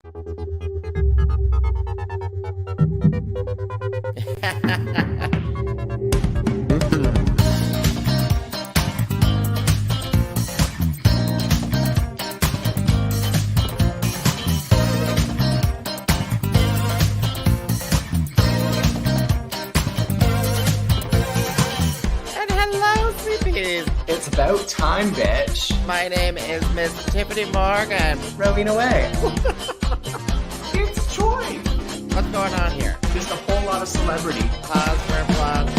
It's about time, bitch. My name is Miss Tyffanie Morgan. Rowena Whey. It's Troy. What's going on here? Just a whole lot of celebrity. Pause for applause.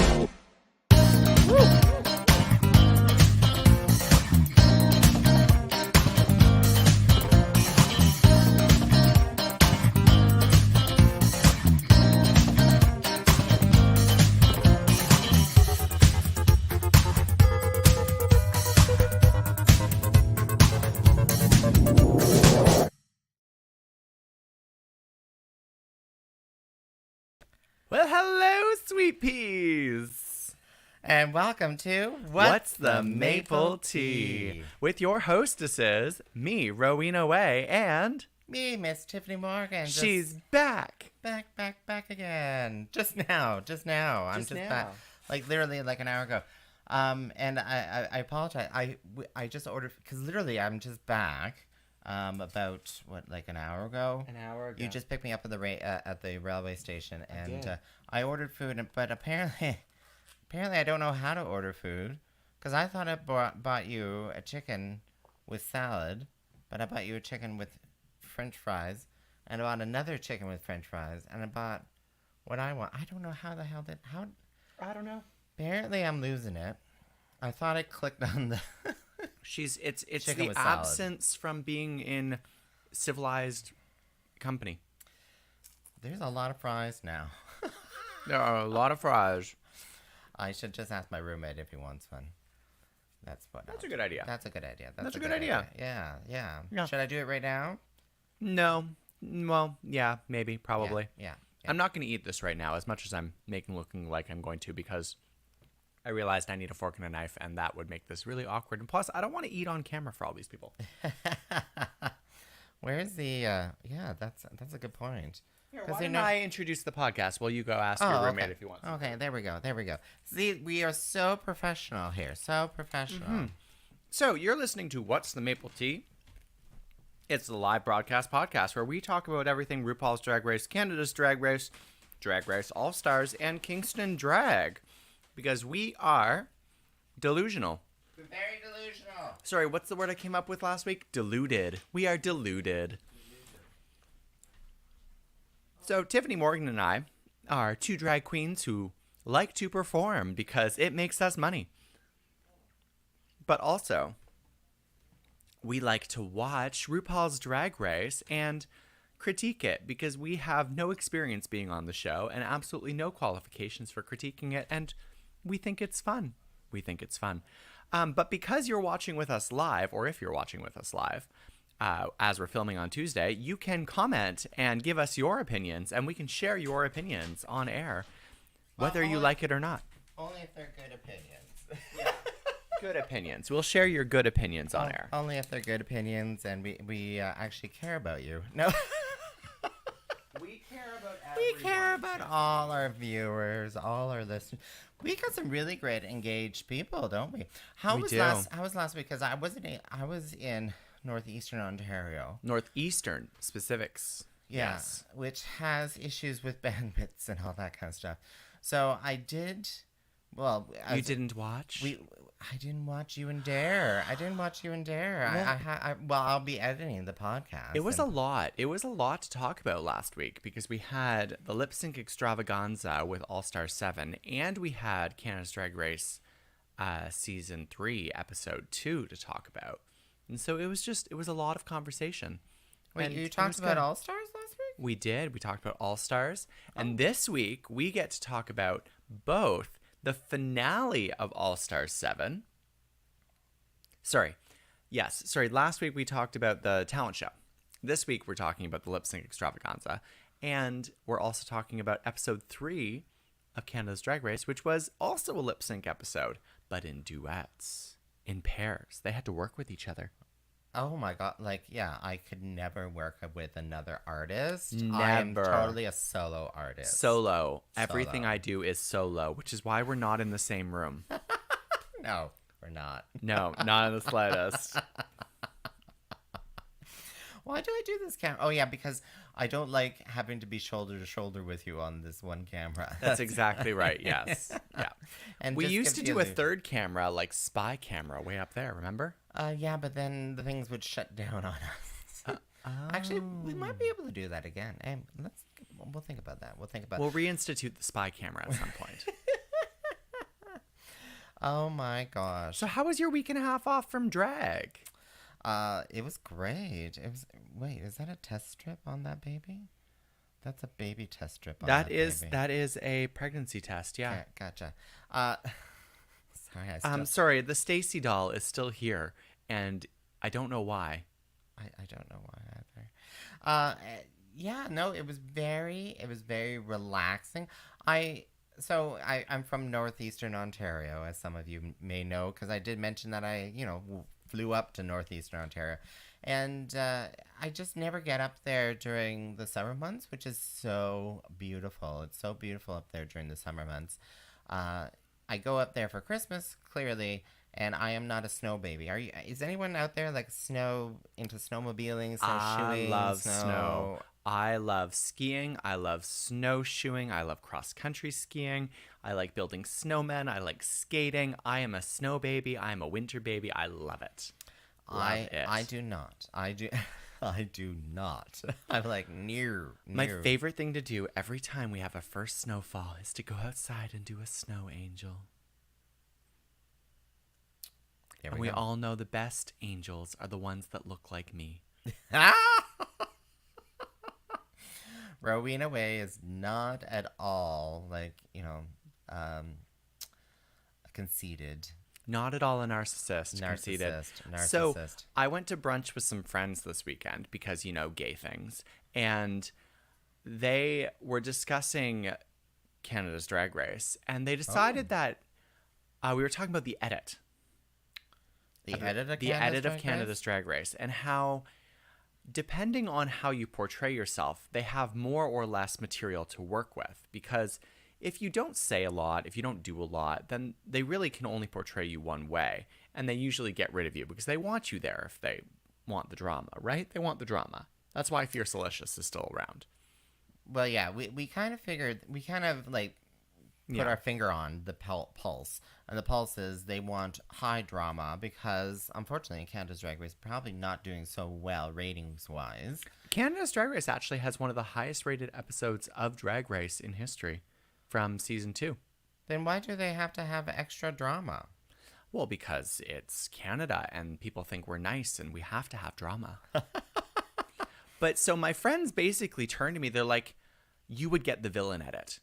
Well, hello, sweet peas! And welcome to What's the Maple Tea? With your hostesses, me, Rowena Whey, and... Me, Miss Tyffanie Morgan. She's back! Back again. Just now. I'm just back. Like, literally, like an hour ago. And I apologize. I just ordered... Because literally, I'm just back. About like an hour ago. You just picked me up at the railway station, and I ordered food. But apparently, I don't know how to order food, because I thought I bought you a chicken with salad, but I bought you a chicken with French fries, and I bought another chicken with French fries, and I bought what I want. I don't know how the hell I don't know. Apparently, I'm losing it. I thought I clicked on the. It's the absence from being in civilized company. There's a lot of fries now. There are a lot of fries. I should just ask my roommate if he wants one. That's a good idea. That's a good idea. That's a good idea. Yeah. Should I do it right now? No. Well, yeah, maybe, probably. Yeah. I'm not going to eat this right now, as much as I'm looking like I'm going to, because I realized I need a fork and a knife, and that would make this really awkward. And plus, I don't want to eat on camera for all these people. Where's the? Yeah, that's a good point. Here, why don't I introduce the podcast while you go ask your roommate if you want to. Okay, there we go. See, we are so professional here. So professional. Mm-hmm. So you're listening to What's the Maple Tea? It's the live broadcast podcast where we talk about everything RuPaul's Drag Race, Canada's Drag Race, Drag Race All-Stars, and Kingston Drag. Because we are delusional. We're very delusional. Sorry, what's the word I came up with last week? Deluded. We are deluded. So Tyffanie Morgan and I are two drag queens who like to perform because it makes us money. But also, we like to watch RuPaul's Drag Race and critique it because we have no experience being on the show and absolutely no qualifications for critiquing it, and we think it's fun. But because you're watching with us live, or if you're watching with us live, as we're filming on Tuesday, you can comment and give us your opinions, and we can share your opinions on air, whether you like it or not. Only if they're good opinions. Yeah. Good opinions. We'll share your good opinions on air. Only if they're good opinions, and we actually care about you. No. We care about everyone. We care about all our viewers, all our listeners. We got some really great engaged people, don't we? How was last week? Because I was in northeastern Ontario. Northeastern specifics. Yeah, Yes. which has issues with bandwidths and all that kind of stuff. So I did. Well, You didn't watch? I didn't watch You and Dare. Well, I'll be editing the podcast. It was a lot. It was a lot to talk about last week because we had the Lipsync Extravaganza with All Star 7, and we had Canada's Drag Race Season 3, Episode 2 to talk about. And so it was a lot of conversation. Wait, And you it talked was about good. All Stars last week? We did. We talked about All Stars. And this week, we get to talk about both the finale of All Stars 7. Sorry. Last week, we talked about the talent show. This week, we're talking about the Lipsync Extravaganza. And we're also talking about Episode 3 of Canada's Drag Race, which was also a lip sync episode, but in duets, in pairs. They had to work with each other. Oh my God. Like, yeah, I could never work with another artist. Never. I am totally a solo artist. Solo. Everything Solo. I do is solo, which is why we're not in the same room. No, we're not. No, not in the slightest. Why do I do this camera? Oh, yeah, because I don't like having to be shoulder to shoulder with you on this one camera. That's exactly right. Yes. Yeah. And We just used to gives do you a third camera, like spy camera, way up there. Remember? Yeah, but then the things would shut down on us. Actually, we might be able to do that again. Hey, we'll think about that. We'll reinstitute the spy camera at some point. Oh my gosh. So, how was your week and a half off from drag? It was great. Wait, is that a test strip on that baby? That's a baby test strip on that baby. That is a pregnancy test. Yeah. Okay, gotcha. Sorry, Sorry, the Stacy doll is still here, and I don't know why. I don't know why either. Yeah, no, it was very relaxing. I'm from northeastern Ontario, as some of you may know, because I did mention that I flew up to northeastern Ontario, and I just never get up there during the summer months, which is so beautiful. It's so beautiful up there during the summer months. I go up there for Christmas, clearly, and I am not a snow baby. Is anyone out there like into snowmobiling, snowshoeing? I love snow. I love skiing. I love snowshoeing. I love cross-country skiing. I like building snowmen. I like skating. I am a snow baby. I am a winter baby. I love it. I do not. I do not. I'm like near. My favorite thing to do every time we have a first snowfall is to go outside and do a snow angel. And we all know the best angels are the ones that look like me. Rowena Whey is not at all conceited. Not at all a narcissist. Conceited. Narcissist. So I went to brunch with some friends this weekend because, gay things. And they were discussing Canada's Drag Race. And they decided that we were talking about the edit. The edit of Canada's Drag Race. And how, depending on how you portray yourself, they have more or less material to work with. Because if you don't say a lot, if you don't do a lot, then they really can only portray you one way. And they usually get rid of you because they want you there if they want the drama, right? They want the drama. That's why Fierce Delicious is still around. Well, yeah, we kind of figured, put our finger on the pulse. And the pulse is they want high drama because, unfortunately, Canada's Drag Race is probably not doing so well ratings-wise. Canada's Drag Race actually has one of the highest rated episodes of Drag Race in history from season 2. Then why do they have to have extra drama? Well, because it's Canada and people think we're nice and we have to have drama. But so my friends basically turned to me. They're like, you would get the villain edit.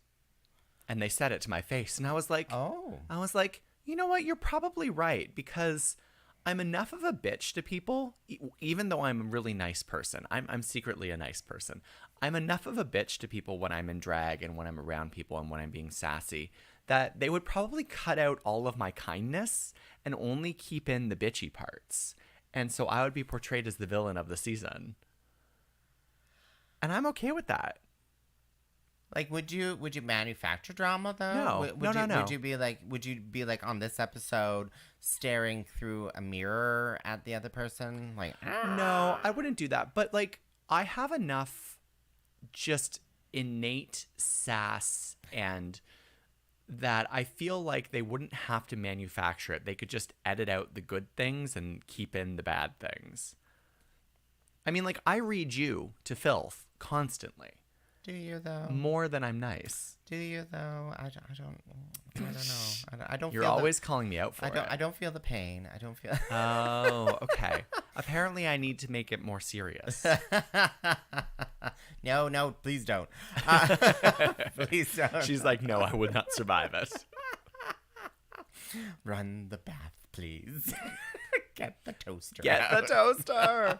And they said it to my face. And I was like, you know what? You're probably right, because I'm enough of a bitch to people, even though I'm a really nice person. I'm secretly a nice person. I'm enough of a bitch to people when I'm in drag and when I'm around people and when I'm being sassy that they would probably cut out all of my kindness and only keep in the bitchy parts. And so I would be portrayed as the villain of the season. And I'm okay with that. Like, would you manufacture drama though? No, no. Would you be like on this episode staring through a mirror at the other person? Like, no, I wouldn't do that. But like, I have enough just innate sass and that I feel like they wouldn't have to manufacture it. They could just edit out the good things and keep in the bad things. I mean, like, I read you to filth constantly. Do you though? More than I'm nice. Do you though? I don't know. I don't. You're always calling me out for it. I don't feel the pain. I don't feel. Oh, okay. Apparently, I need to make it more serious. No, please don't. Please don't. She's like, no, I would not survive it. Run the bath, please. Get the toaster. Get the toaster.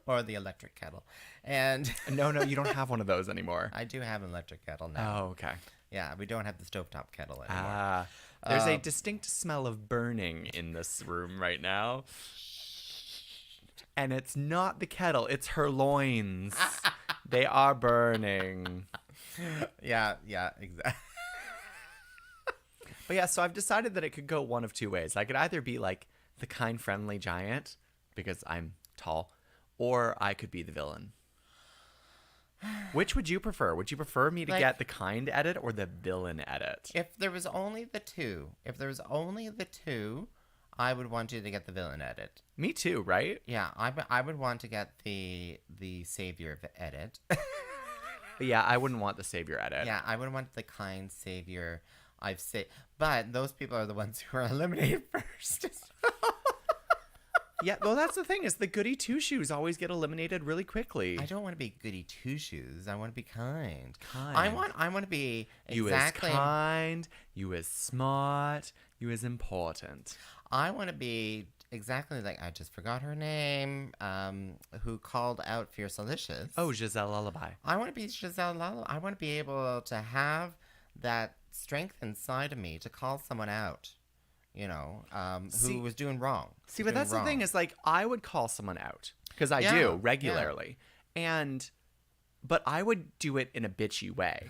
Or the electric kettle. And no, you don't have one of those anymore. I do have an electric kettle now. Oh, okay. Yeah, we don't have the stovetop kettle anymore. There's a distinct smell of burning in this room right now. And it's not the kettle, it's her loins. They are burning. Yeah, exactly. But yeah, so I've decided that it could go one of two ways. I could either be like the kind, friendly giant because I'm tall, or I could be the villain. Which would you prefer? Would you prefer me to get the kind edit or the villain edit? If there was only the two, I would want you to get the villain edit. Me too, right? Yeah, I would want to get the savior edit. Yeah, I wouldn't want the savior edit. Yeah, I would want the kind savior. But those people are the ones who are eliminated first. Yeah, well, that's the thing is the goody two-shoes always get eliminated really quickly. I don't want to be goody two-shoes. I want to be kind. Kind. I want to be You exactly. is kind, you is smart, you is important. I want to be exactly like, I just forgot her name, who called out Fierce Alicious. Oh, Giselle Lullaby. I want to be Giselle Lullaby. I want to be able to have that strength inside of me to call someone out, who was doing wrong. See, but that's the thing is, like, I would call someone out because I do regularly. But I would do it in a bitchy way.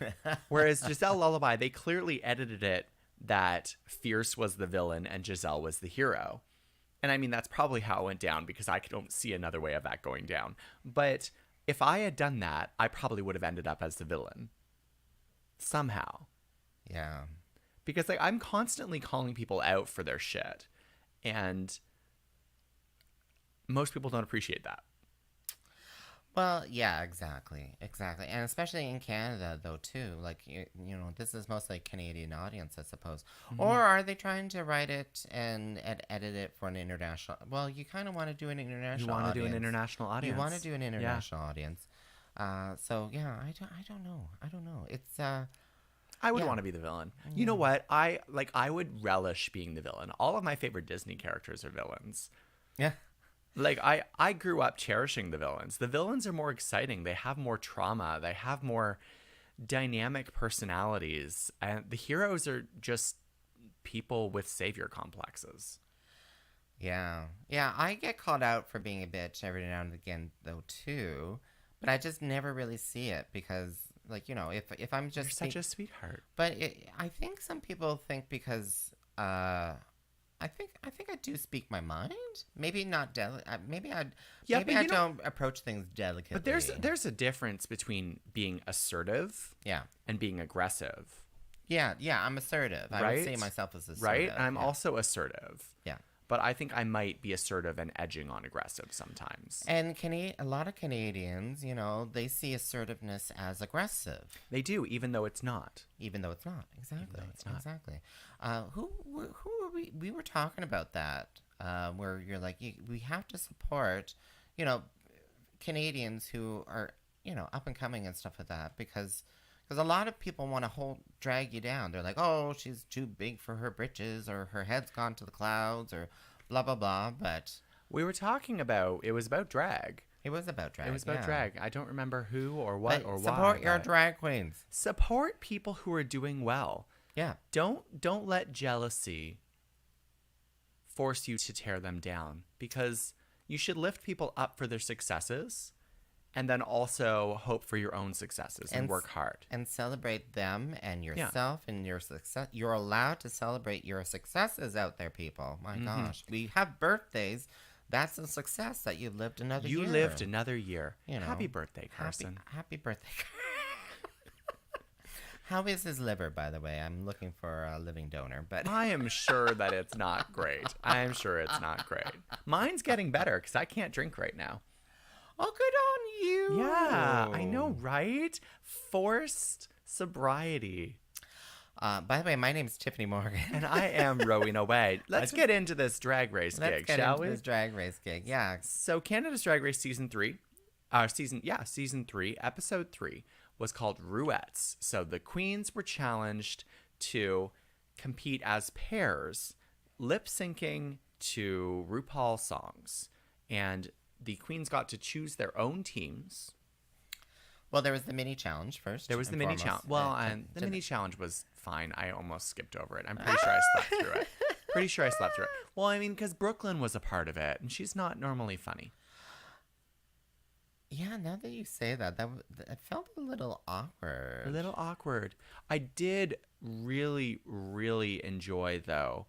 Whereas Giselle Lullaby, they clearly edited it that Fierce was the villain and Giselle was the hero. And I mean, that's probably how it went down because I don't see another way of that going down. But if I had done that, I probably would have ended up as the villain. Somehow. Yeah. Because like I'm constantly calling people out for their shit. And most people don't appreciate that. Well, yeah, exactly. And especially in Canada, though, too. Like, this is mostly a Canadian audience, I suppose. Mm-hmm. Or are they trying to write it and edit it for an international... Well, you kind of want to do an international audience. You want to do an international audience. You want to do an international audience. So, yeah, I don't know. It's... I would want to be the villain. You know what? I would relish being the villain. All of my favorite Disney characters are villains. Yeah. Like, I grew up cherishing the villains. The villains are more exciting. They have more trauma. They have more dynamic personalities. And the heroes are just people with savior complexes. Yeah. Yeah, I get called out for being a bitch every now and again, though, too. But I just never really see it because... Like, if I'm just... You're such a sweetheart. But I think some people think because... I think I do speak my mind. Maybe not maybe I don't approach things delicately. But there's a difference between being assertive and being aggressive. Yeah, I'm assertive. Right? I would say myself as assertive. Right? And I'm also assertive. Yeah. But I think I might be assertive and edging on aggressive sometimes. And a lot of Canadians, they see assertiveness as aggressive. They do, even though it's not. Exactly. Even though it's not. Exactly. Who are we? We were talking about that, where you're like, we have to support, Canadians who are, up and coming and stuff like that because a lot of people want to drag you down. They're like, oh, she's too big for her britches, or her head's gone to the clouds, or blah, blah, blah. But we were talking about, it was about drag. It was about drag. It was about drag. I don't remember who or what or why. Support your drag queens. Support people who are doing well. Yeah. Don't let jealousy force you to tear them down, because you should lift people up for their successes. And then also hope for your own successes and work hard. And celebrate them and yourself and your success. You're allowed to celebrate your successes out there, people. My gosh. We have birthdays. That's a success that you lived another year. You lived another year. Happy birthday, Carson. Happy birthday. How is his liver, by the way? I'm looking for a living donor, but I am sure that it's not great. Mine's getting better because I can't drink right now. Oh, good on you. Yeah, I know, right? Forced sobriety. By the way, my name is Tyffanie Morgan. And I am Rowena Whey. Let's get into this drag race gig, shall we? This drag race gig, yeah. So Canada's Drag Race Season 3, Season 3, Episode 3 was called Duets. So the queens were challenged to compete as pairs, lip-syncing to RuPaul songs. And the queens got to choose their own teams. Well, there was the mini challenge first. There was the mini challenge. Well, and the mini challenge was fine. I almost skipped over it. I'm pretty sure I slept through it. Well, I mean, because Brooklyn was a part of it, and she's not normally funny. Yeah, now that you say that, it felt a little awkward. A little awkward. I did really, really enjoy, though,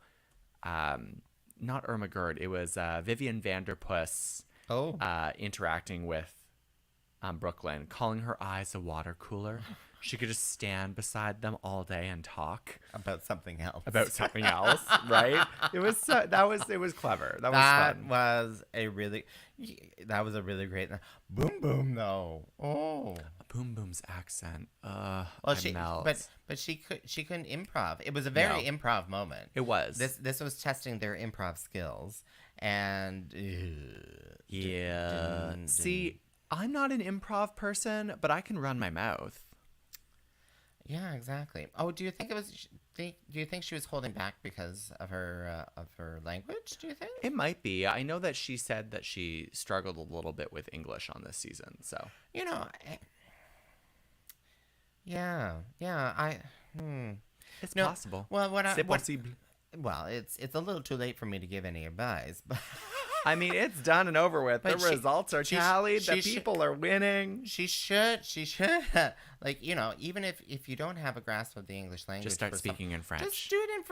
not Irma Gerd. It was Vivian Vanderpuss interacting with Brooklyn, calling her eyes a water cooler. She could just stand beside them all day and talk about something else. Right? It was it was clever. That was fun. That was a really great boom boom though. Oh, Boom Boom's accent. she couldn't improv. It was a very improv moment. It was. This was testing their improv skills, and See, I'm not an improv person, but I can run my mouth. Yeah, exactly. Oh, do you think do you think she was holding back because of her language? Do you think it might be? I know that she said that she struggled a little bit with English on this season. So it's possible. Well, it's a little too late for me to give any advice, but I mean, it's done and over with. The results are tallied. The people are winning. She should. Like, even if you don't have a grasp of the English language. Just start speaking in French. Just do it in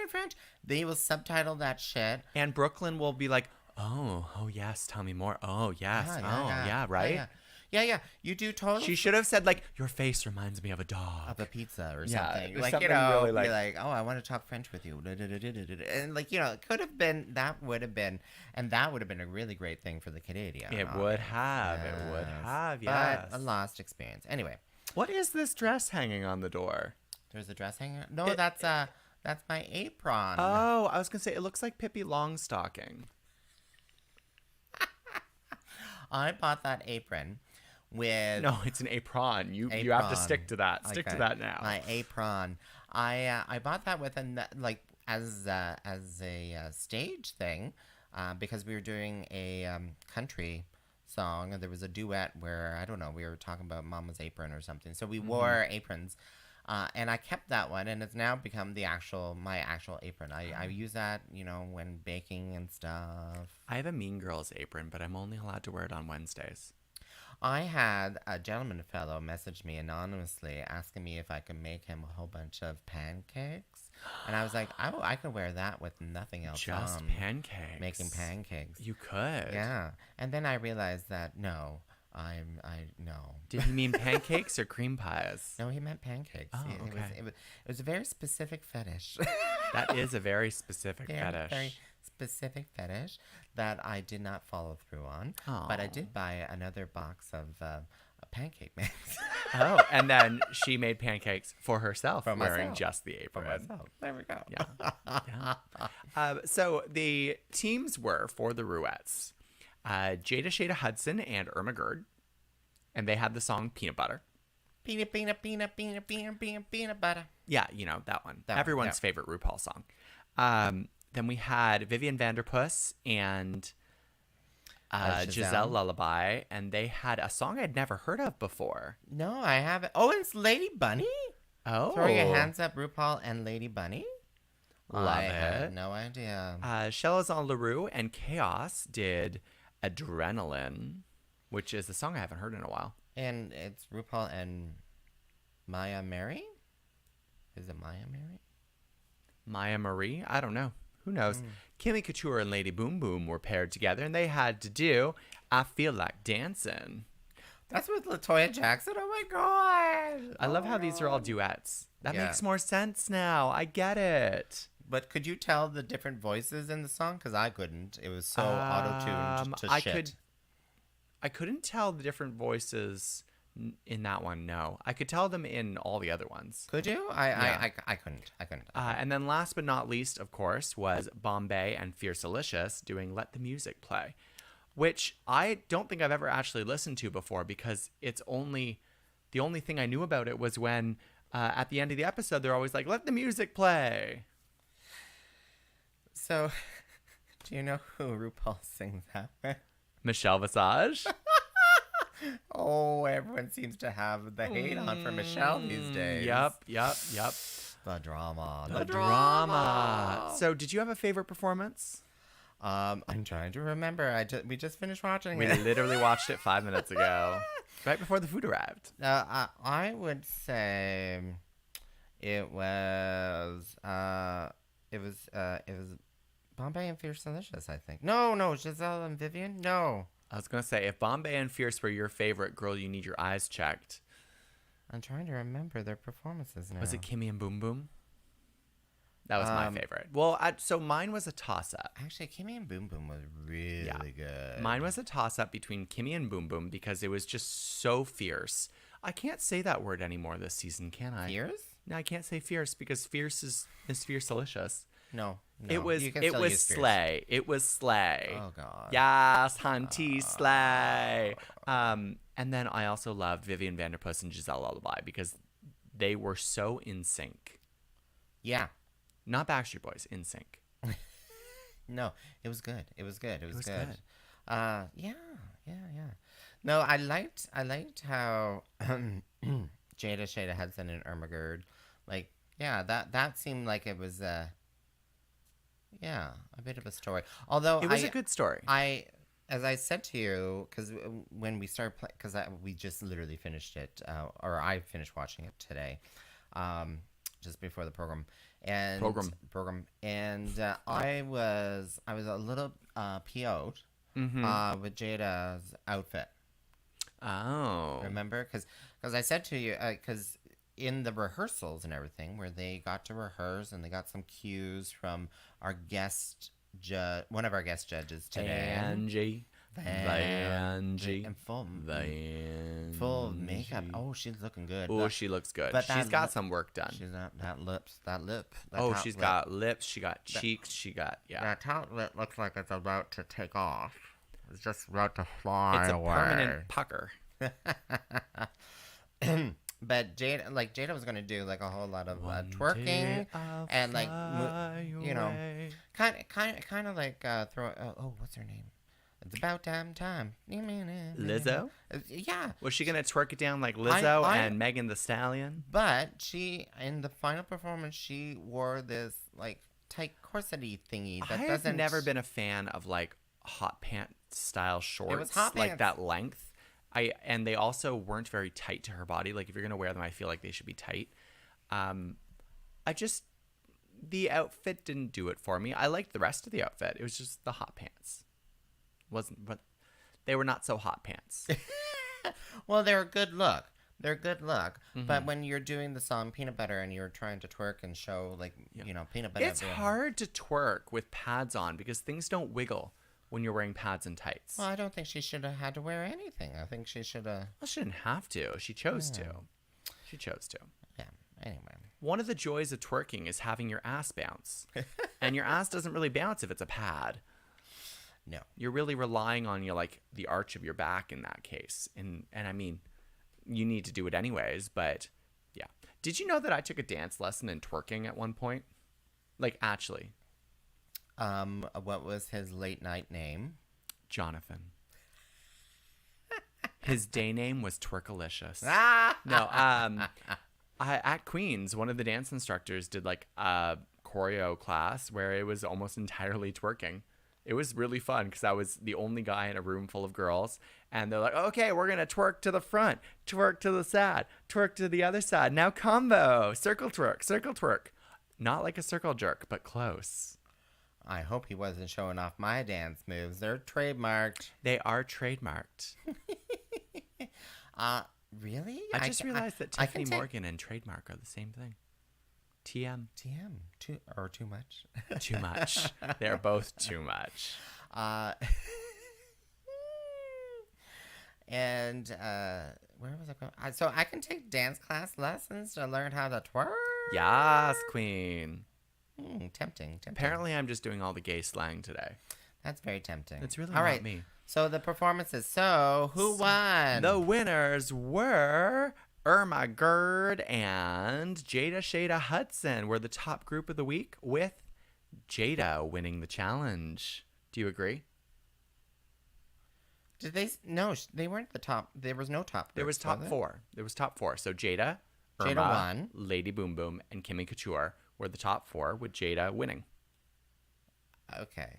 French. They will subtitle that shit. And Brooklyn will be like, oh, yes, tell me more. Oh, yes. Right? Yeah. You do totally. She should have said, like, your face reminds me of a dog. Of a pizza or something. Yeah, like, something really be like, oh, I want to talk French with you. And, like, it could have been, that would have been a really great thing for the Canadian. It would have, yes. But a lost experience. Anyway. What is this dress hanging on the door? There's a dress hanging? No, that's my apron. Oh, I was going to say, it looks like Pippi Longstocking. I bought that apron with... No, it's an apron. You have to stick to that. Stick to that now. My apron. I bought that with as a stage thing because we were doing a country song, and there was a duet where, I don't know, we were talking about Mama's apron or something. So we wore aprons. And I kept that one, and it's now become my actual apron. I use that, when baking and stuff. I have a Mean Girls apron, but I'm only allowed to wear it on Wednesdays. I had a gentleman fellow message me anonymously asking me if I could make him a whole bunch of pancakes. And I was like, I could wear that with nothing else Just on. pancakes. Making pancakes. You could. Yeah. And then I realized that, no. No. Did he mean pancakes or cream pies? No, he meant pancakes. Oh, okay. It was a very specific fetish. That is a very specific fetish. Very specific fetish that I did not follow through on. Aww. But I did buy another box of pancake mix. Oh, and then she made pancakes for herself, wearing just the apron. For myself. There we go. Yeah. So the teams were, for the Ruettes, Jada Shada Hudson and Irma Gerd, and they had the song Peanut Butter. Peanut butter. Yeah, that one. Everyone's favorite RuPaul song. Then we had Vivian Vanderpuss and Giselle Lullaby, and they had a song I'd never heard of before. No, I haven't. Oh, it's Lady Bunny? Oh. Throwing your hands up, RuPaul and Lady Bunny? Love I it. had no idea. Chelazon LaRue and Chaos did Adrenaline, which is a song I haven't heard in a while. And it's RuPaul and Maya Mary? Is it Maya Mary? Maya Marie? I don't know. Who knows? Kimmy Couture and Lady Boom Boom were paired together, and they had to do I Feel Like Dancing. That's with LaToya Jackson? Oh, my God. I love how these are all duets. That makes more sense now. I get it. But could you tell the different voices in the song? Because I couldn't. It was so auto-tuned to shit. I couldn't tell the different voices in that one, no. I could tell them in all the other ones. Could you? I couldn't. And then last but not least, of course, was Bombay and Fiercelicious doing Let the Music Play, which I don't think I've ever actually listened to before because the only thing I knew about it was when at the end of the episode, they're always like, let the music play. So, do you know who RuPaul sings that with? Michelle Visage. Oh, everyone seems to have the hate on for Michelle these days. Yep. The drama. The drama. So, did you have a favorite performance? I'm trying to remember. We just finished watching We it. literally watched it 5 minutes ago, right before the food arrived. I would say it was Bombay and Fierce Delicious, I think. No, Giselle and Vivian. No, I was gonna say, if Bombay and Fierce were your favorite, girl, you need your eyes checked. I'm trying to remember their performances now. Was it Kimmy and Boom Boom? That was my favorite. Well, so mine was a toss-up. Actually, Kimmy and Boom Boom was really good. Mine was a toss-up between Kimmy and Boom Boom because it was just so fierce. I can't say that word anymore this season, can I? Fierce? No, I can't say fierce because fierce is Miss Fierce Delicious. No. It was You can still use fierce. slay. It was slay. Oh God. Yes, hunty slay. And then I also loved Vivian Vanderpuss and Giselle Lullaby because they were so in sync. Yeah. Not Backstreet Boys, in sync. No, it was good. It was good. good. Yeah. No, I liked how Jada Shada Hudson and Irma Gerd, like, yeah, that seemed like it was a bit of a story. Although It was a good story. As I said to you, because when we started playing, because we just literally finished it, or I finished watching it today, just before the program, and I was a little PO'd with Jada's outfit. Oh. Remember, because I said to you, because in the rehearsals and everything, where they got to rehearse and they got some cues from our guest judge, one of our guest judges today, Angie. and full makeup. Oh, she's looking good. Oh, she looks good. but She's got some work done. She's that lip. She's got lips. She got cheeks. She got, That top lip looks like it's about to take off. It's just about to fly It's a away. permanent pucker. But Jada was gonna do like a whole lot of twerking and like kind of like throw. What's her name? It's about damn time. Lizzo? Yeah. Was she going to twerk it down like Lizzo and Megan Thee Stallion? But she, in the final performance, she wore this like tight corsety thingy that I've never been a fan of like hot pant style shorts, hot like pants. that length. And they also weren't very tight to her body. Like if you're going to wear them, I feel like they should be tight. The outfit didn't do it for me. I liked the rest of the outfit. It was just the hot pants. But they were not so hot pants. Well, they're a good look. But when you're doing the song Peanut Butter and you're trying to twerk and show like peanut butter, It's hard to twerk with pads on because things don't wiggle when you're wearing pads and tights. Well, I don't think she should have had to wear anything. I think she should have. Well, she didn't have to. She chose to. Yeah. Anyway. One of the joys of twerking is having your ass bounce. And your ass doesn't really bounce if it's a pad. No. You're really relying on the arch of your back in that case. And I mean, you need to do it anyways, but yeah. Did you know that I took a dance lesson in twerking at one point? Like actually. What was his late night name? Jonathan. His day name was Twerkalicious. Ah! No, at Queens, one of the dance instructors did like a choreo class where it was almost entirely twerking. It was really fun because I was the only guy in a room full of girls. And they're like, okay, we're going to twerk to the front, twerk to the side, twerk to the other side. Now combo, circle twerk. Not like a circle jerk, but close. I hope he wasn't showing off my dance moves. They're trademarked. They are trademarked. Really? I just realized that Tyffanie Morgan and trademark are the same thing. TM. Too much? Too much. They're both too much. And where was I going? So I can take dance class lessons to learn how to twerk? Yes, queen. Tempting. Apparently, I'm just doing all the gay slang today. That's very tempting. It's really all not right. me. So the performances. So who won? The winners were Irma Gerd and Jada Shada Hudson were the top group of the week, with Jada winning the challenge. Do you agree? Did they? No, they weren't the top. There was no top. There was top four. So Jada, Irma, Jada won. Lady Boom Boom, and Kimmy Couture were the top four, with Jada winning. Okay.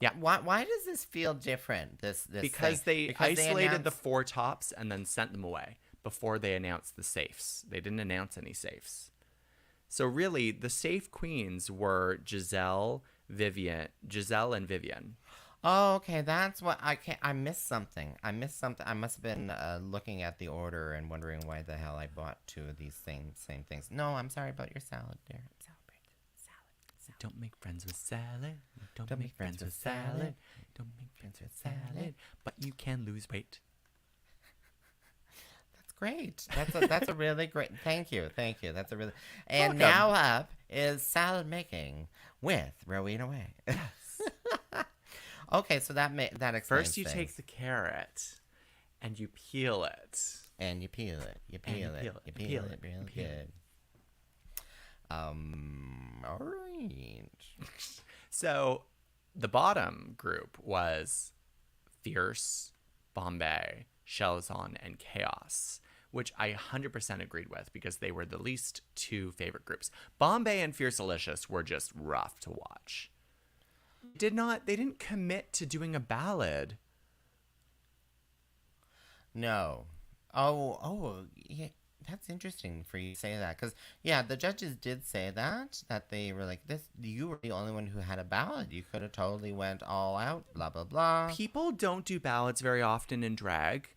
Yeah. Why does this feel different? This Because thing? they isolated the announced- 4 tops and then sent them away before they announced the safes. They didn't announce any safes. So really, the safe queens were Giselle and Vivian. Oh, okay. That's what I missed something. I missed something. I must have been looking at the order and wondering why the hell I bought 2 of these same things. No, I'm sorry about your salad, dear. Salad. Don't make friends with salad. Don't make friends with salad. Don't make friends with salad. But you can lose weight. That's great. That's a really great. Thank you. That's a really. And Welcome. now up is salad making with Rowena Whey. Okay, so that explains First, you things. take the carrot and you peel it. And you peel it. You peel it really good. All right. So the bottom group was Fierce, Bombay, Shelazon, and Chaos, which I 100% agreed with because they were the least 2 favorite groups. Bombay and Fierce Delicious were just rough to watch. They didn't commit to doing a ballad. No. Oh, yeah. That's interesting for you to say that. Because, yeah, the judges did say that they were like, you were the only one who had a ballad. You could have totally went all out, blah, blah, blah. People don't do ballads very often in drag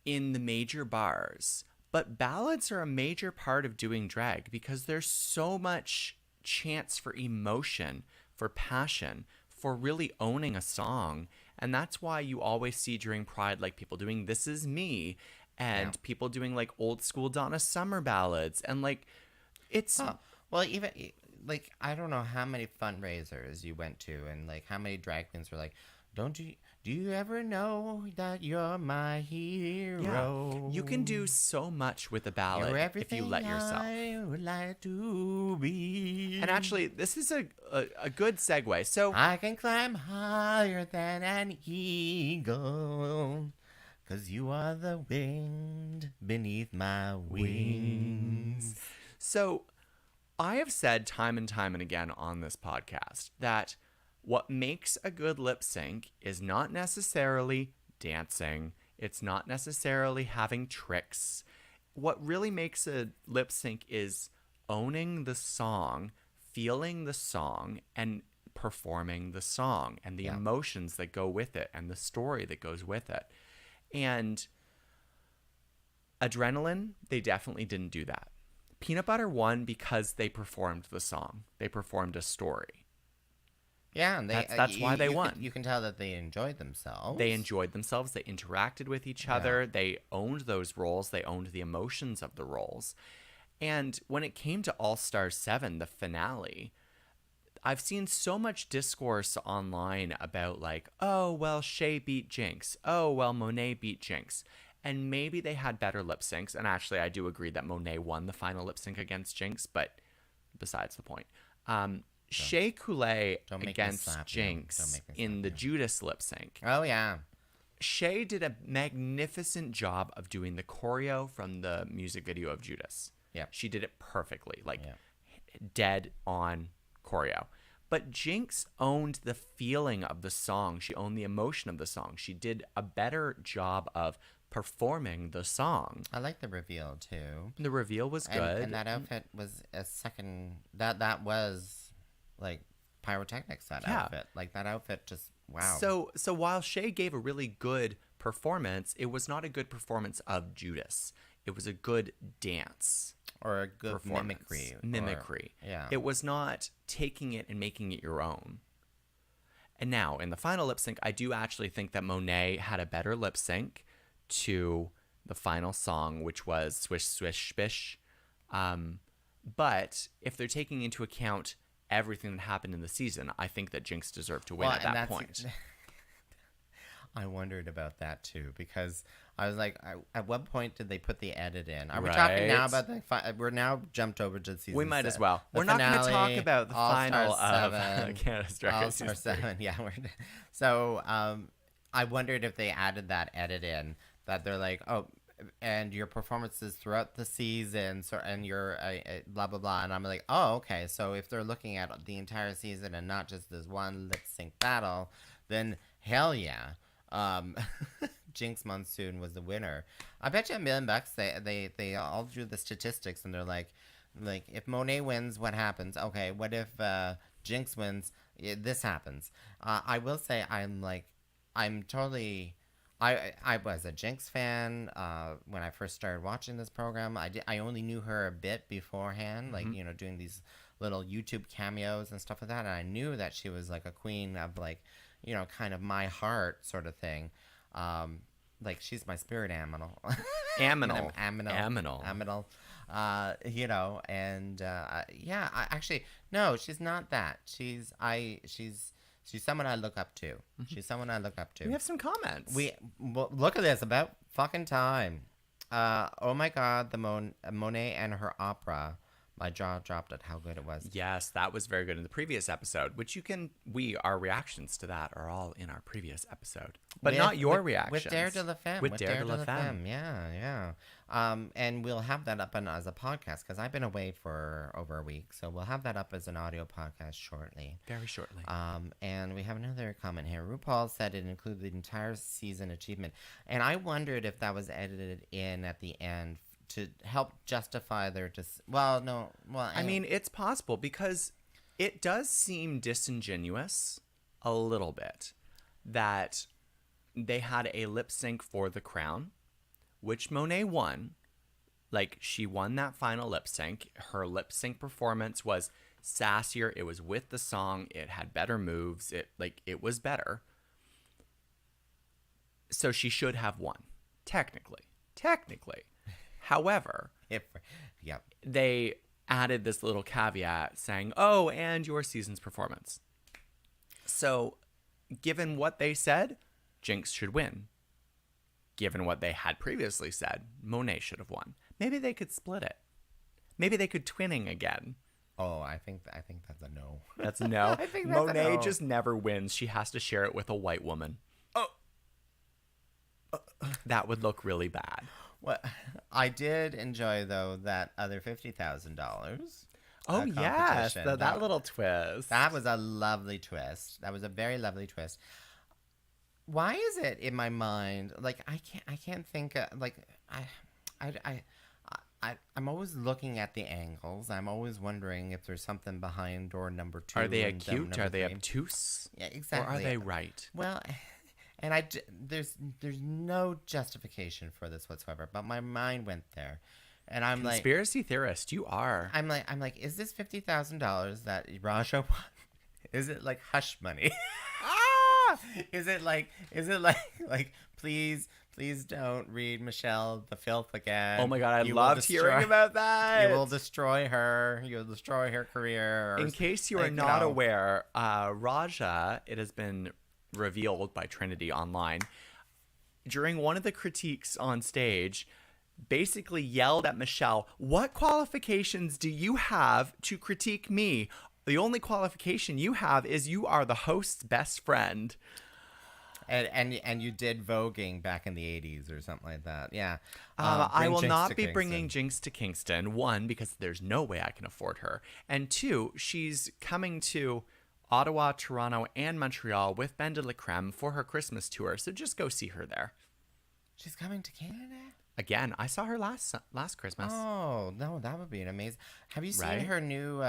in the major bars. But ballads are a major part of doing drag because there's so much chance for emotion, for passion, for really owning a song. And that's why you always see during Pride, like, people doing This Is Me and people doing, like, old school Donna Summer ballads. And, like, it's... Well, even, like, I don't know how many fundraisers you went to and, like, how many drag queens were like, do you ever know that you're my hero? You can do so much with a ballad You're if you let yourself. I would like to be. And actually, this is a good segue. So I can climb higher than an eagle, 'cause you are the wind beneath my wings. So I have said time and time and again on this podcast that what makes a good lip sync is not necessarily dancing. It's not necessarily having tricks. What really makes a lip sync is owning the song, feeling the song, and performing the song and the emotions that go with it and the story that goes with it. And Adrenaline, they definitely didn't do that. Peanut Butter won because they performed the song. They performed a story. Yeah, and That's why they won. You can tell that they enjoyed themselves. They enjoyed themselves. They interacted with each other. They owned those roles. They owned the emotions of the roles. And when it came to All Stars 7, the finale, I've seen so much discourse online about like, oh, well, Shea beat Jinx. Oh, well, Monet beat Jinx. And maybe they had better lip syncs. And actually, I do agree that Monet won the final lip sync against Jinx, but besides the point. Shea Coulee against Jinx in the Judas lip sync. Oh, yeah. Shea did a magnificent job of doing the choreo from the music video of Judas. Yeah. She did it perfectly, like dead on choreo. But Jinx owned the feeling of the song. She owned the emotion of the song. She did a better job of performing the song. I like the reveal, too. The reveal was good. And that outfit was a second... That was... like pyrotechnics, that outfit. Like that outfit just wow. So while Shea gave a really good performance, it was not a good performance of Judas. It was a good dance. Or a good mimicry. Yeah. It was not taking it and making it your own. And now, in the final lip sync, I do actually think that Monet had a better lip sync to the final song, which was Swish Swish Spish. But if they're taking into account everything that happened in the season, I think that Jinx deserved to win at that point. I wondered about that too, because I was like, at what point did they put the edit in? Are we talking now about we're now jumped over to season We might 7. as well. The We're not going to talk finale, about the final of Canada's Drag Race All-Star Season 3. 7, yeah. So I wondered if they added that edit in, that they're like, oh, and your performances throughout the season, so and your blah blah blah, and I'm like, oh, okay, so if they're looking at the entire season and not just this one lip sync battle, then hell yeah. um Jinx Monsoon was the winner. I bet you $1,000,000 they all drew the statistics, and they're like if Monet wins, what happens? Okay, what if Jinx wins? This happens. I will say I'm totally. I was a Jinx fan when I first started watching this program. I only knew her a bit beforehand, like doing these little YouTube cameos and stuff like that. And I knew that she was like a queen of kind of my heart sort of thing. Like she's my spirit animal. Aminal. Aminal. Yeah. Actually, no, she's not that. She's someone I look up to. She's someone I look up to. We have some comments. Well, look at this. About fucking time. Oh my God, the Monet and her opera. My jaw dropped at how good it was. Yes, that was very good in the previous episode, which our reactions to that are all in our previous episode. But not your reactions. With Dare de la Femme. With Dare de la Femme. Yeah. And we'll have that up as a podcast, because I've been away for over a week. So we'll have that up as an audio podcast shortly. Very shortly. And we have another comment here. RuPaul said it included the entire season achievement. And I wondered if that was edited in at the end to help justify their I mean, it's possible, because it does seem disingenuous a little bit that they had a lip sync for the crown, which Monet won. Like, she won that final lip sync. Her lip sync performance was sassier. It was with the song. It had better moves. It was better. So she should have won, technically. However, they added this little caveat saying, oh, and your season's performance. So, given what they said, Jinx should win. Given what they had previously said, Monet should have won. Maybe they could split it. Maybe they could twinning again. Oh, I think that's a no. That's a no. I think that's Monet a no. just never wins. She has to share it with a white woman. Oh. That would look really bad. Well, I did enjoy, though, that other $50,000. Oh, yes. That little twist. That was a lovely twist. That was a very lovely twist. Why is it in my mind, like, I can't think, I'm always looking at the angles. I'm always wondering if there's something behind door number 2. Are they acute? Are they obtuse? Yeah, exactly. Or are they right? Well, and there's no justification for this whatsoever, but my mind went there, and I'm conspiracy theorist. You are. I'm like, is this $50,000 that Raja won? Is it like hush money? Is it like please don't read Michelle the Filth again? Oh my God, I loved hearing about that. You will destroy her. You'll destroy her career. In case you are not aware, Raja, it has been revealed by Trinity online, during one of the critiques on stage, basically yelled at Michelle, "What qualifications do you have to critique me? The only qualification you have is you are the host's best friend." And you did voguing back in the 80s or something like that. Yeah. I will not be bringing Jinx to Kingston. 1, because there's no way I can afford her. And 2, she's coming to Ottawa, Toronto, and Montreal with Ben de la Creme for her Christmas tour. So just go see her there. She's coming to Canada? Again, I saw her last Christmas. Oh, no, that would be an amazing. Have you seen her new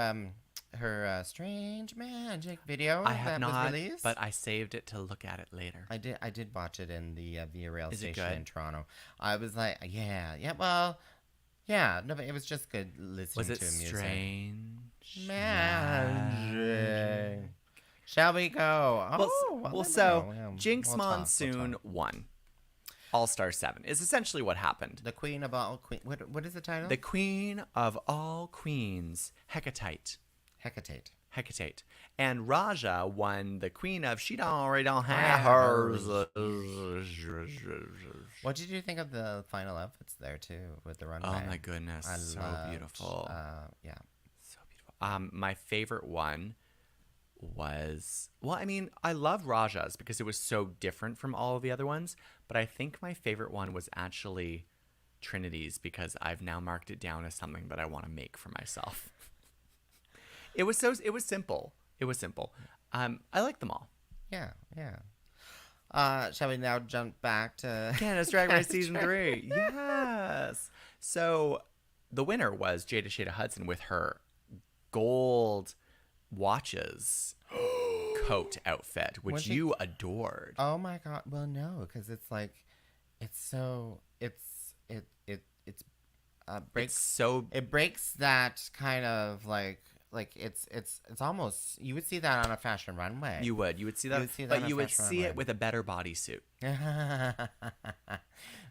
her Strange Magic video that was released? But I saved it to look at it later. I did watch it in the Via Rail Is it station good? in Toronto. I was like, well, no, but it was just good listening to music. Was it Strange Magic? Shall we go? Jinx Monsoon won. All-Star 7 is essentially what happened. The Queen of All Queens. What is the title? The Queen of All Queens, Hecate. And Raja won the Queen of She Don't Have Hers. What did you think of the final outfits there too with the runway? Oh my goodness, so beautiful. Yeah, so beautiful. My favorite one was, I love Raja's because it was so different from all of the other ones, but I think my favorite one was actually Trinity's because I've now marked it down as something that I want to make for myself. It was simple. It was simple. I like them all. Yeah. Shall we now jump back to Canada's Drag Race Season 3? Yes. So the winner was Jada Shada Hudson with her gold watches coat outfit, which you adored. Oh my god! Well, no, because it's like, it's it breaks that kind of like it's almost, you would see that on a fashion runway. You would see that, but you would see it with a better bodysuit.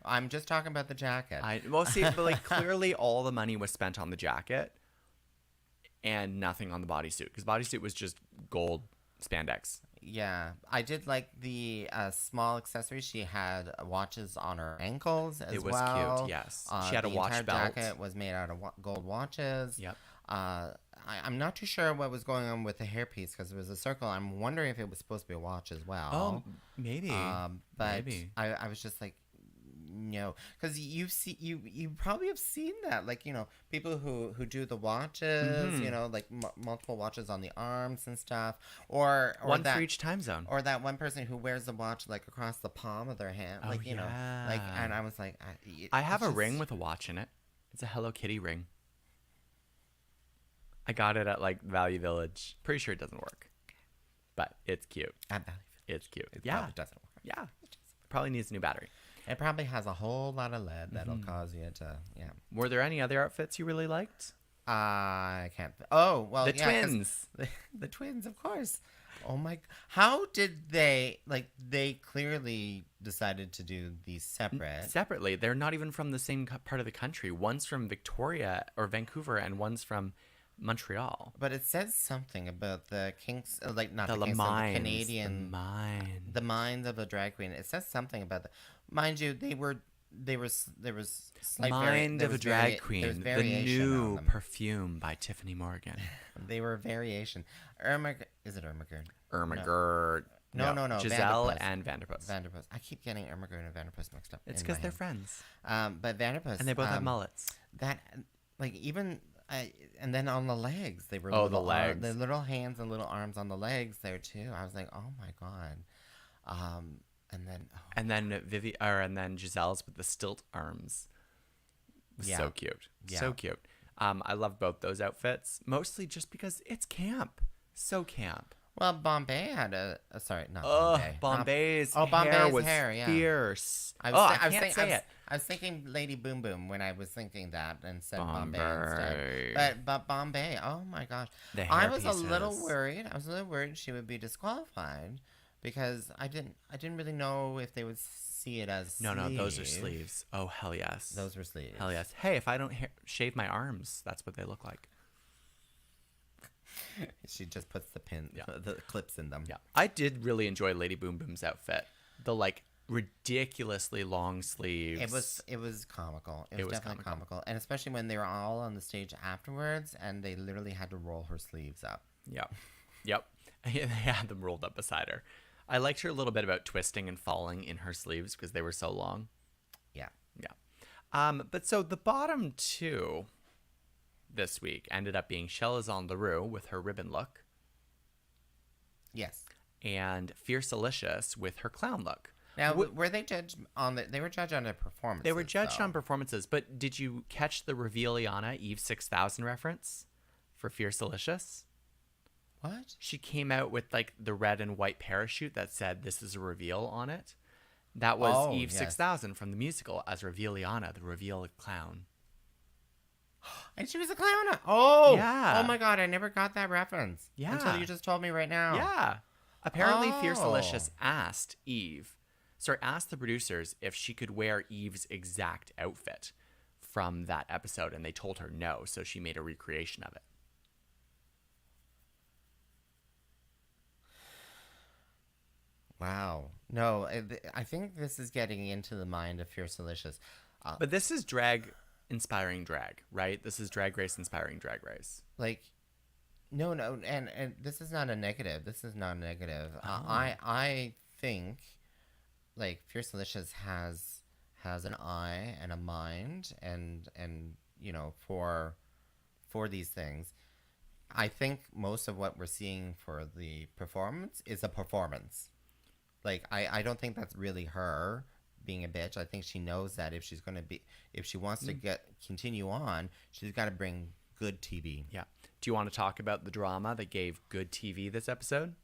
I'm just talking about the jacket. But like clearly all the money was spent on the jacket and nothing on the bodysuit, because bodysuit was just gold spandex. Yeah, I did like the small accessories. She had watches on her ankles as well. It was cute, yes. She had a watch belt. The jacket was made out of gold watches. Yep. I'm not too sure what was going on with the hairpiece because it was a circle. I'm wondering if it was supposed to be a watch as well. Oh, maybe. But maybe. I was just like, no, because you probably have seen that, like, you know, people who do the watches, you know, like multiple watches on the arms and stuff, or one for each time zone, or that one person who wears the watch like across the palm of their hand, like, you know, like, and I was like, I have a ring with a watch in it. It's a Hello Kitty ring. I got it at like Value Village. Pretty sure it doesn't work, but it's cute. At Value Village. It's cute. It yeah, probably doesn't work. Yeah, probably needs a new battery. It probably has a whole lot of lead that'll cause you to, yeah. Were there any other outfits you really liked? I can't. Oh, well, the twins. The twins, of course. Oh my! How did they They clearly decided to do these separately. They're not even from the same part of the country. One's from Victoria or Vancouver, and one's from Montreal. But it says something about the kinks, like not the kinks, mines, the Canadian, the mind of a drag queen. It says something about that. Mind you, there was slight Mind of a Drag Queen, the new perfume by Tyffanie Morgan. They were variation. Is it Ermagerd? Ermagerd. No. Giselle Vanderpuss. and Vanderpuss. I keep getting Ermagerd and Vanderpuss mixed up. It's because they're friends. But Vanderpuss. And they both have mullets. That, like, even... and then on the legs, they were the legs, the little hands and little arms on the legs there too. I was like, oh my god, and then Giselle's with the stilt arms. So cute, so cute. I love both those outfits, mostly just because it's camp, so camp. Well, Bombay had Bombay's hair was yeah. fierce. I was thinking Lady Boom Boom when I was thinking that and said Bombay instead. But Bombay, oh my gosh. I was a little worried. She would be disqualified because I didn't really know if they would see it as sleeves. No, those are sleeves. Oh, hell yes. Those were sleeves. Hell yes. Hey, if I don't shave my arms, that's what they look like. She just puts the clips in them. Yeah, I did really enjoy Lady Boom Boom's outfit. The like ridiculously long sleeves. It was comical. It was definitely comical, and especially when they were all on the stage afterwards, and they literally had to roll her sleeves up. Yep. They had them rolled up beside her. I liked her a little bit about twisting and falling in her sleeves because they were so long. Yeah. But so the bottom two this week ended up being Shelazon LaRue with her ribbon look. Yes. And Fierce Delicious with her clown look. Now, were they judged on they were judged on their performances? They were judged on performances, but did you catch the Revealiana Eve 6000 reference for Fierce Delicious? What? She came out with like the red and white parachute that said "This is a reveal" on it. That was Eve 6000 from the musical as Revealiana, the reveal clown. And she was a clown. Oh, yeah. Oh my god, I never got that reference. Yeah. Until you just told me right now. Yeah. Apparently, Fierce Delicious asked the producers if she could wear Eve's exact outfit from that episode, and they told her no, so she made a recreation of it. Wow. No, I think this is getting into the mind of Fierce Delicious. But this is inspiring drag, right? This is Drag Race inspiring Drag Race. Like, no, and this is not a negative. This is not a negative. I think, like, Fierce Delicious has has an eye and a mind and you know, for these things. I think most of what we're seeing for the performance is a performance. Like, I don't think that's really her being a bitch. I think she knows that if she wants to continue on, she's got to bring good TV. Yeah. Do you want to talk about the drama that gave good TV this episode?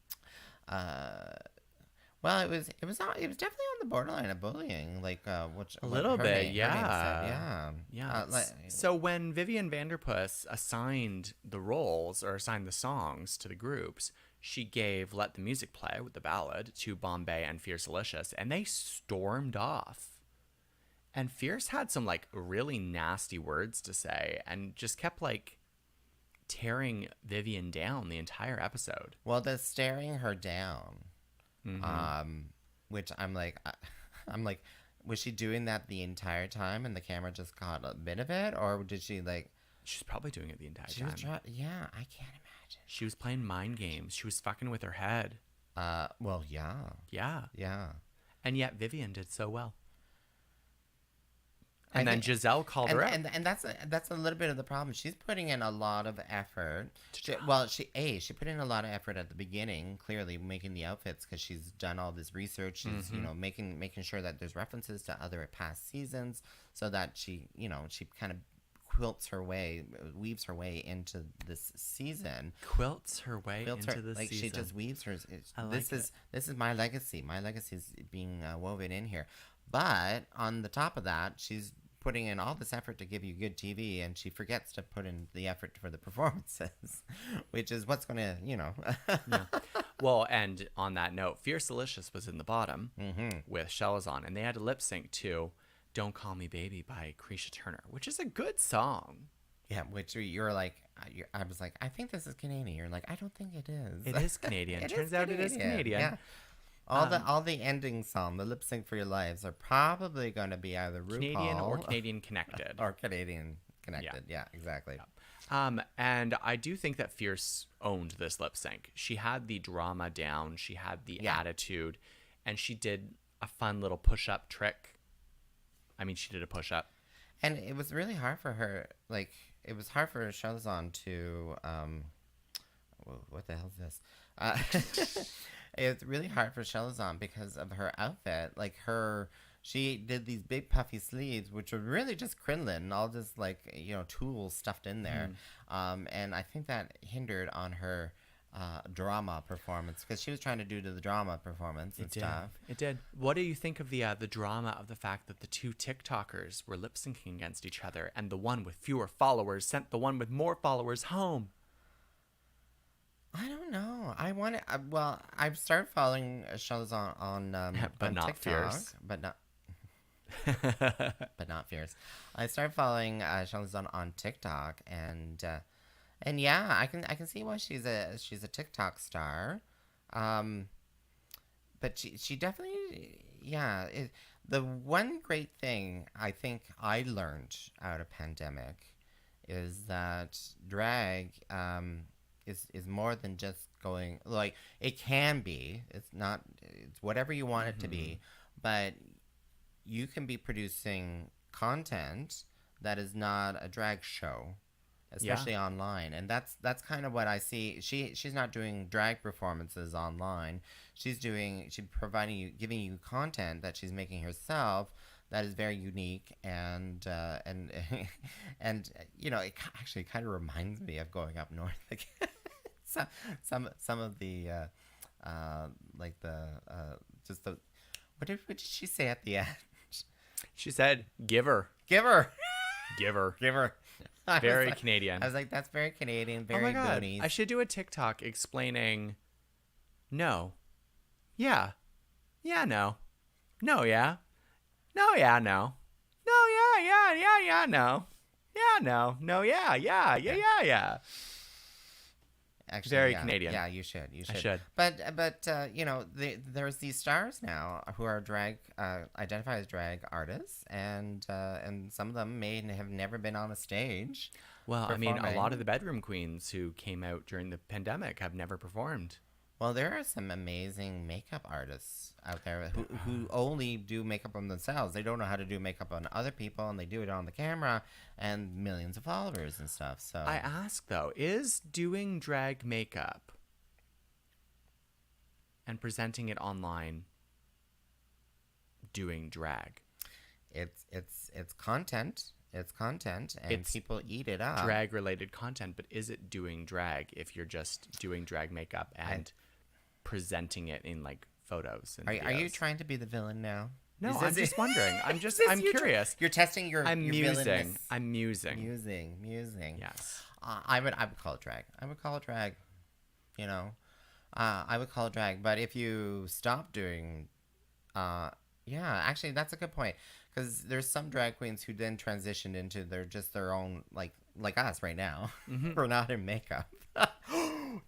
Well, it was definitely on the borderline of bullying, like which a little bit, her name said. Yeah. So when Vivian Vanderpuss assigned the roles or assigned the songs to the groups, she gave "Let the Music Play" with the ballad to Bombay and Fierce Delicious, and they stormed off. And Fierce had some like really nasty words to say, and just kept like tearing Vivian down the entire episode. Well, the staring her down. Which I'm like, was she doing that the entire time and the camera just caught a bit of it, or did she like? She's probably doing it the entire time. Yeah, I can't imagine. She was playing mind games. She was fucking with her head. Well, yeah. Yeah. And yet Vivian did so well. And then Giselle called her out. And that's a little bit of the problem. She's putting in a lot of effort. She put in a lot of effort at the beginning, clearly making the outfits because she's done all this research. She's making sure that there's references to other past seasons, so that she kind of weaves her way into this season. Quilts her way into this season. She just weaves her. This is my legacy. My legacy is being woven in here. But on the top of that, she's putting in all this effort to give you good TV, and she forgets to put in the effort for the performances, which is what's going to, Yeah. Well, and on that note, Fierce Delicious was in the bottom with Shelazon, and they had to lip sync to "Don't Call Me Baby" by Krisha Turner, which is a good song. Yeah, which you're like, I was like, I think this is Canadian. You're like, I don't think it is. It is Canadian. Turns out it is Canadian. Yeah. All the ending song, the lip sync for your lives, are probably going to be either RuPaul Canadian or Canadian connected. Or Canadian connected. Yeah, exactly. Yeah. And I do think that Fierce owned this lip sync. She had the drama down. She had the attitude, and she did a fun little push-up trick. I mean, she did a push-up. And it was really hard for her. Like, it was hard for Shelazon to what the hell is this? It's really hard for Shelazon because of her outfit. Like, she did these big puffy sleeves, which were really just crinoline, all just like, tools stuffed in there. And I think that hindered on her drama performance, because she was trying to do the drama performance and stuff. It did. What do you think of the drama of the fact that the two TikTokers were lip syncing against each other, and the one with fewer followers sent the one with more followers home? I don't know. I've started following Shelazon on but not TikTok, Fierce. but not Fierce. I started following Shelazon on TikTok, and yeah, I can see why she's a TikTok star, but she definitely the one great thing I think I learned out of pandemic is that drag is more than just going, like, it can be. It's whatever you want it to be, but you can be producing content that is not a drag show, especially online. And that's kind of what I see. She's not doing drag performances online. She's providing you, giving you content that she's making herself that is very unique, and and it actually kind of reminds me of going up north again. some of the what did she say at the end? She said, "Give her." Very Canadian. I was like, that's very Canadian, very oh my God. boonies. I should do a TikTok explaining no. Yeah. Yeah, no. No, yeah. No, yeah, no. No, yeah, no. Yeah, no. No, yeah. Actually, very Canadian. Yeah, you should. I should. But there's these stars now who are identify as drag artists, and some of them may have never been on a stage. Well, performing. I mean, a lot of the bedroom queens who came out during the pandemic have never performed. Well, there are some amazing makeup artists out there who only do makeup on themselves. They don't know how to do makeup on other people, and they do it on the camera, and millions of followers and stuff. So I ask, though, is doing drag makeup and presenting it online doing drag? it's content. It's content, and It's people eat it up. Drag-related content, but is it doing drag if you're just doing drag makeup and presenting it in, like, photos and Are you videos? trying to be the villain now? No, Is I'm this just wondering. I'm you curious. You're testing your I'm your musing. villainous. I'm musing. Musing. Yes. I would call it drag. I would call it drag. You know, I would call it drag. But if you stop doing, yeah, actually, that's a good point. Because there's some drag queens who then transitioned into their own, like us right now. Mm-hmm. We're not in makeup.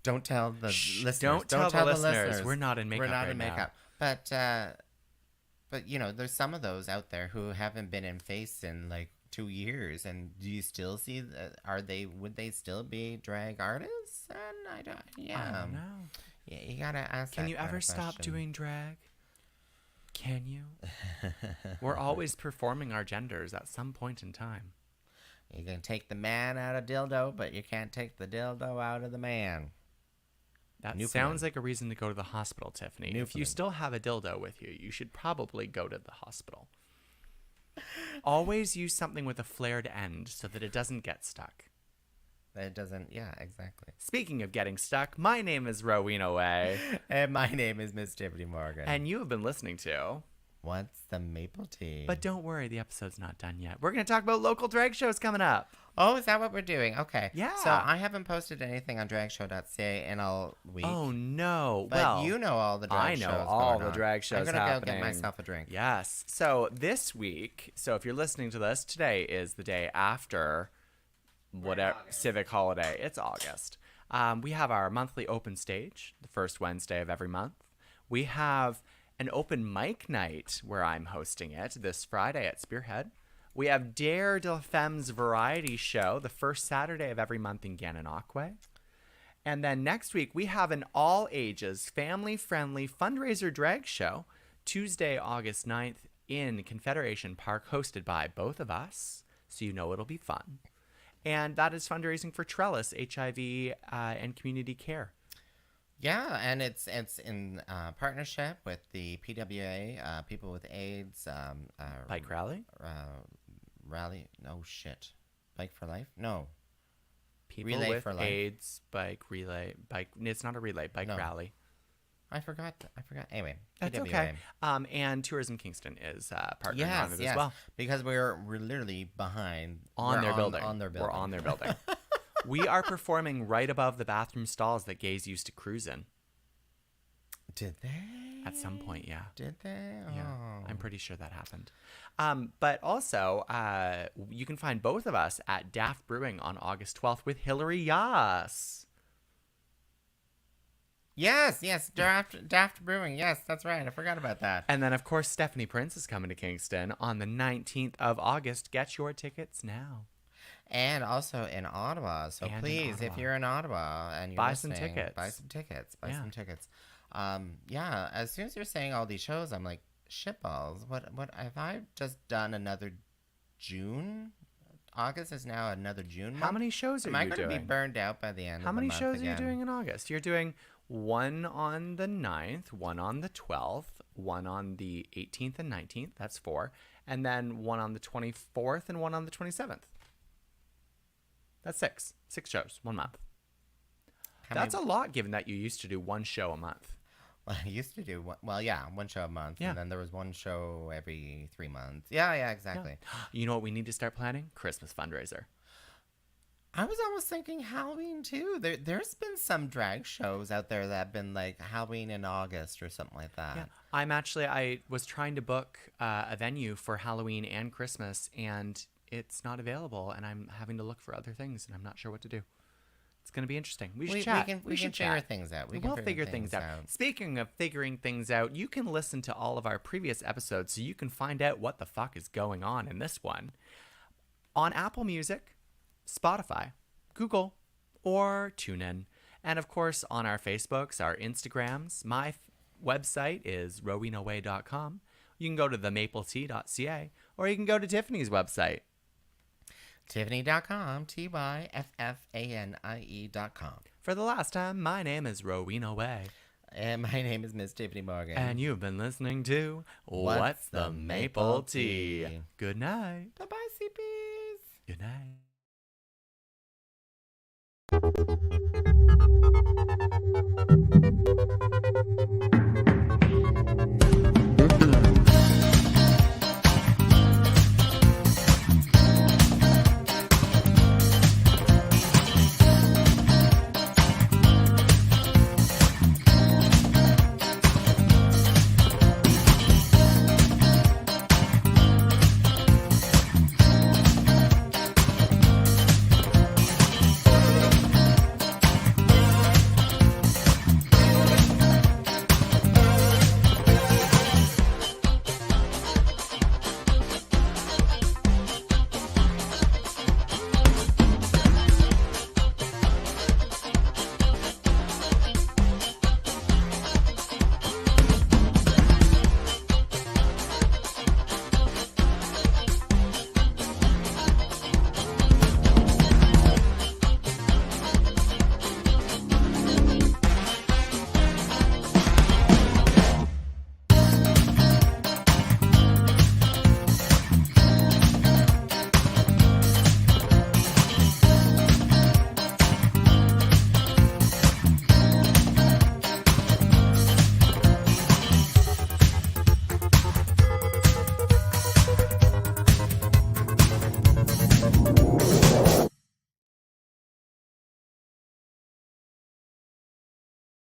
Don't tell the listeners. Don't tell the listeners. We're not in makeup. We're not right in makeup. Now. But you know, there's some of those out there who haven't been in face in like 2 years. And do you still see? Would they still be drag artists? And I don't know. Yeah, you gotta ask. Can that you kind ever of stop question. doing drag? Can you? We're always performing our genders at some point in time. You can take the man out of dildo, but you can't take the dildo out of the man. That Newfoundland. sounds like a reason to go to the hospital, Tyffanie. If you Newfoundland. still have a dildo with you, you should probably go to the hospital. Always use something with a flared end so that it doesn't get stuck. It doesn't. Yeah, exactly. Speaking of getting stuck, my name is Rowena Whey, And my name is Miss Tyffanie Morgan. and you have been listening to... What's the maple tea? But don't worry, the episode's not done yet. We're going to talk about local drag shows coming up. Oh, is that what we're doing? Okay. Yeah. So I haven't posted anything on dragshow.ca in a week. Oh, no. But well, you know all the drag I shows. know all going the on. drag shows I'm gonna happening. go get myself a drink. Yes. So this week, if you're listening to this, today is the day after whatever civic holiday. It's August. We have our monthly open stage, the first Wednesday of every month. We have an open mic night where I'm hosting it this Friday at Spearhead. We have Dare de Femmes variety show the first Saturday of every month in Gananoque. And then next week, we have an all-ages, family-friendly fundraiser drag show Tuesday, August 9th in Confederation Park, hosted by both of us, so you know it'll be fun. And that is fundraising for Trellis, HIV, and community care. Yeah, and it's in partnership with the PWA, People with AIDS. Bike rally? Rally? No, shit. Bike for Life? No. People Relay with for Life. AIDS, bike relay, bike. It's not a relay, bike No. rally. I forgot. Anyway, That's PWA. okay. And Tourism Kingston is partnering on Yes, it yes. as well. Because we're literally behind. On We're their building. On their building. We're on their building. We are performing right above the bathroom stalls that gays used to cruise in. Did they? At some point, yeah. Did they? Yeah, Oh. I'm pretty sure that happened. But also, you can find both of us at Daft Brewing on August 12th with Hillary Yas. Yes. Daft Brewing. Yes, that's right. I forgot about that. And then, of course, Stephanie Prince is coming to Kingston on the 19th of August. Get your tickets now. And also in Ottawa. So And in please, if Ottawa. you're in Ottawa and you're Buy some listening, tickets. buy some tickets. Buy Yeah. some tickets. Yeah. As soon as you're saying all these shows, I'm like, shitballs. What have I just done another June? August is now another June month. How many shows are Am I you going to be doing? burned out by the end How of the many month shows are you again? doing in August? You're doing one on the 9th, one on the 12th, one on the 18th and 19th. That's 4. And then one on the 24th and one on the 27th. That's 6. 6 shows, 1 month. That's a lot given that you used to do one show a month. Well, I used to do one show a month, Yeah. and then there was one show every 3 months. Yeah, exactly. You know what we need to start planning? Christmas fundraiser. I was almost thinking Halloween too. There's been some drag shows out there that have been like Halloween in August or something like that. Yeah, I was trying to book a venue for Halloween and Christmas, and it's not available, and I'm having to look for other things, and I'm not sure what to do. It's going to be interesting. We should chat. We can figure things out. We'll figure things out. Speaking of figuring things out, you can listen to all of our previous episodes so you can find out what the fuck is going on in this one on Apple Music, Spotify, Google, or TuneIn. And of course, on our Facebooks, our Instagrams, my website is rowenaway.com. You can go to themapletea.ca, or you can go to Tyffanie's website. Tyffanie.com, Tyffanie.com. For the last time, my name is Rowena Whey. And my name is Miss Tyffanie Morgan. And you've been listening to What's the Maple Tea? Good night. Bye-bye, CPs. Good night.